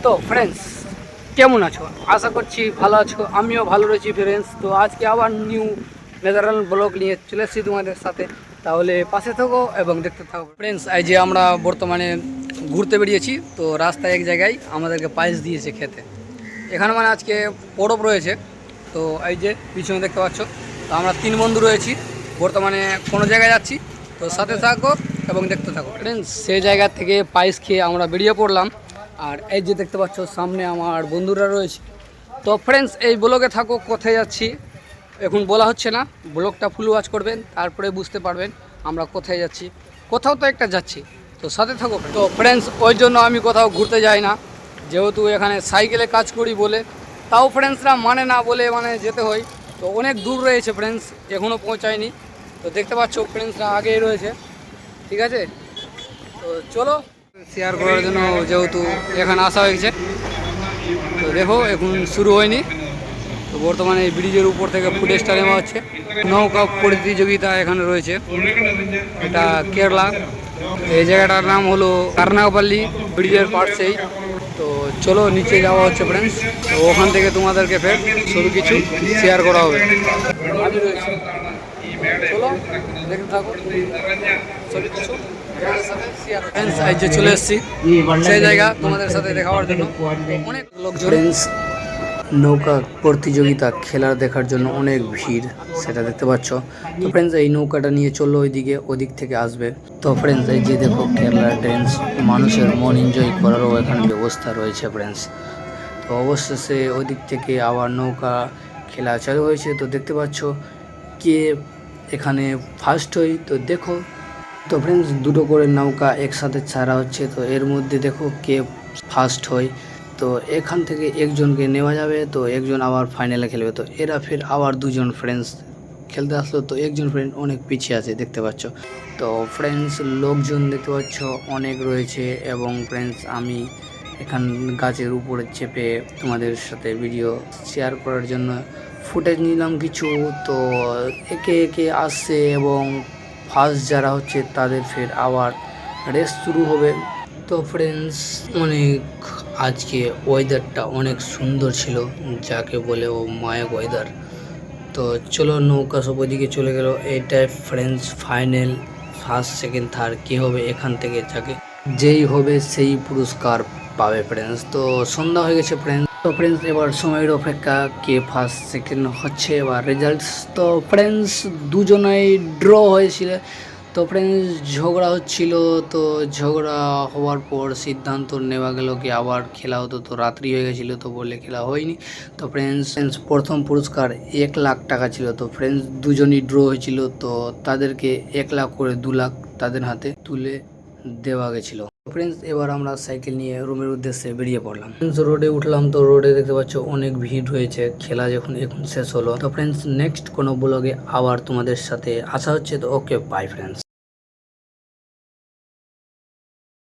তো ফ্রেন্ডস কেমন আছো? আশা করছি ভালো আছো, আমিও ভালো রয়েছি ফ্রেন্ডস। তো আজকে আবার নিউ নেদারল্যান্ড ব্লগ নিয়ে চলে এসেছি তোমাদের সাথে, তাহলে পাশে থাকো এবং দেখতে থাকো ফ্রেন্ডস। এই যে আমরা বর্তমানে ঘুরতে বেরিয়েছি, তো রাস্তায় এক জায়গায় আমাদেরকে পায়েস দিয়েছে খেতে। এখানে মানে আজকে পরব রয়েছে, তো এই যে পিছনে দেখতে পাচ্ছ। তো আমরা 3 বন্ধু রয়েছি, বর্তমানে কোনো জায়গায় যাচ্ছি, তো সাথে থাকো এবং দেখতে থাকো ফ্রেন্ডস। সেই জায়গা থেকে পায়েস খেয়ে আমরা বেরিয়ে পড়লাম। আর এই যে দেখতে পাচ্ছ সামনে আমার বন্ধুরা রয়েছে। তো ফ্রেন্ডস এই ব্লগে থাকো, কোথায় যাচ্ছি এখন বলা হচ্ছে না, ব্লগটা ফুল ওয়াচ করবেন, তারপরে বুঝতে পারবেন আমরা কোথায় যাচ্ছি। কোথাও তো একটা যাচ্ছি, তো সাথে থাকো। তো ফ্রেন্ডস ওই জন্য আমি কোথাও ঘুরতে যাই না, যেহেতু এখানে সাইকেলে কাজ করি বলে। তাও ফ্রেন্ডসরা মানে না বলে মানে যেতে হয়। তো অনেক দূর রয়েছে ফ্রেন্ডস, এখনও পৌঁছায়নি। তো দেখতে পাচ্ছ ফ্রেন্ডসরা আগেই রয়েছে, ঠিক আছে। তো চলো শেয়ার করার জন্য যেহেতু এখানে আসা হয়েছে, তো দেখো এখন শুরু হয়নি। তো বর্তমানে এই ব্রিজের উপর থেকে ফুটেজটা নেওয়া হচ্ছে। নৌকা প্রতিযোগিতা এখানে রয়েছে, এটা কেরালা। এই জায়গাটার নাম হলো কারনাগপাল্লি, ব্রিজের পাশেই। তো চলো নিচে যাওয়া হচ্ছে ফ্রেন্ডস, তো ওখান থেকে তোমাদেরকে ফের সবই কিছু শেয়ার করা হবে। আমি রয়েছি, চলো দেখতে থাকো সবই কিছু ফ্রেন্ডস। এই যে চলে এসেছি সেই জায়গা তোমাদের সাথে দেখা হওয়ার জন্য। অনেক লোকজন, নৌকা প্রতিযোগিতা খেলা দেখার জন্য অনেক ভিড়, সেটা দেখতে পাচ্ছ। তো ফ্রেন্ডস এই নৌকাটা নিয়ে চললো ওইদিকে, ওদিক থেকে আসবে। তো ফ্রেন্ডস এই যে দেখো কেরালার ড্যান্স, মানুষের মন এনজয় করারও এখানে ব্যবস্থা রয়েছে ফ্রেন্ডস। তো অবশেষে ওদিক থেকে আবার নৌকা খেলা চালু হয়েছে। তো দেখতে পাচ্ছ কে এখানে ফার্স্ট হই, তো দেখো। তো ফ্রেন্ডস দুটো করে নৌকা একসাথে ছাড়া হচ্ছে, তো এর মধ্যে দেখো কে ফার্স্ট হয়। তো এখান থেকে একজনকে নেওয়া যাবে, তো একজন আবার ফাইনালে খেলবে। তো এরা ফির আবার দুজন ফ্রেন্ডস খেলতে আসলো, তো একজন ফ্রেন্ড অনেক পিছিয়ে আছে দেখতে পাচ্ছ। তো ফ্রেন্ডস লোকজন দেখতে পাচ্ছ অনেক রয়েছে, এবং ফ্রেন্ডস আমি এখান গাছের উপরে চেপে তোমাদের সাথে ভিডিও শেয়ার করার জন্য ফুটেজ নিলাম কিছু। তো একে একে আসছে, এবং ফার্স্ট যারা হচ্ছে তাদের ফের আবার রেস শুরু হবে। তো ফ্রেন্ডস অনেক আজকে ওয়েদারটা অনেক সুন্দর ছিল, যাকে বলে ও মায়াক ওয়েদার। তো চলো নৌকা সব ওইদিকে চলে গেল। এইটাই friends final, first second third কে হবে এখান থেকে, যাকে যেই হবে সেই পুরস্কার পাবে ফ্রেন্ডস। তো সন্ধ্যা হয়ে গেছে ফ্রেন্ডস। তো ফ্রেন্ডস এবার সময়ের অপেক্ষা, কে ফার্স্ট সেকেন্ড হচ্ছে এবার রেজাল্টস। তো ফ্রেন্ডস দুজনাই ড্র হয়েছিল। তো ফ্রেন্ডস ঝগড়া হচ্ছিল, তো ঝগড়া হওয়ার পর সিদ্ধান্ত নেওয়া গেল কি আবার খেলা হতো। তো রাত্রি হয়ে গেছিলো, তো বলে খেলা হয়নি। তো ফ্রেন্ডস প্রথম পুরস্কার 1,00,000 টাকা ছিল। তো ফ্রেন্ডস দুজনই ড্র হয়েছিল, তো তাদেরকে 1,00,000 করে 2,00,000 তাদের হাতে তুলে দেওয়া গেছিলো। ফ্রেন্ডস এবার আমরা সাইকেল নিয়ে রুমের উদ্দেশ্যে বেরিয়ে পড়লাম। ফ্রেন্ডস রোডে উঠলাম, তো রোডে দেখতে পাচ্ছ অনেক ভিড় হয়েছে, খেলা যখন এখন শেষ হলো। তো ফ্রেন্ডস নেক্সট কোনো ব্লগে আবার তোমাদের সাথে আসা হচ্ছে। তো ওকে বাই ফ্রেন্ডস।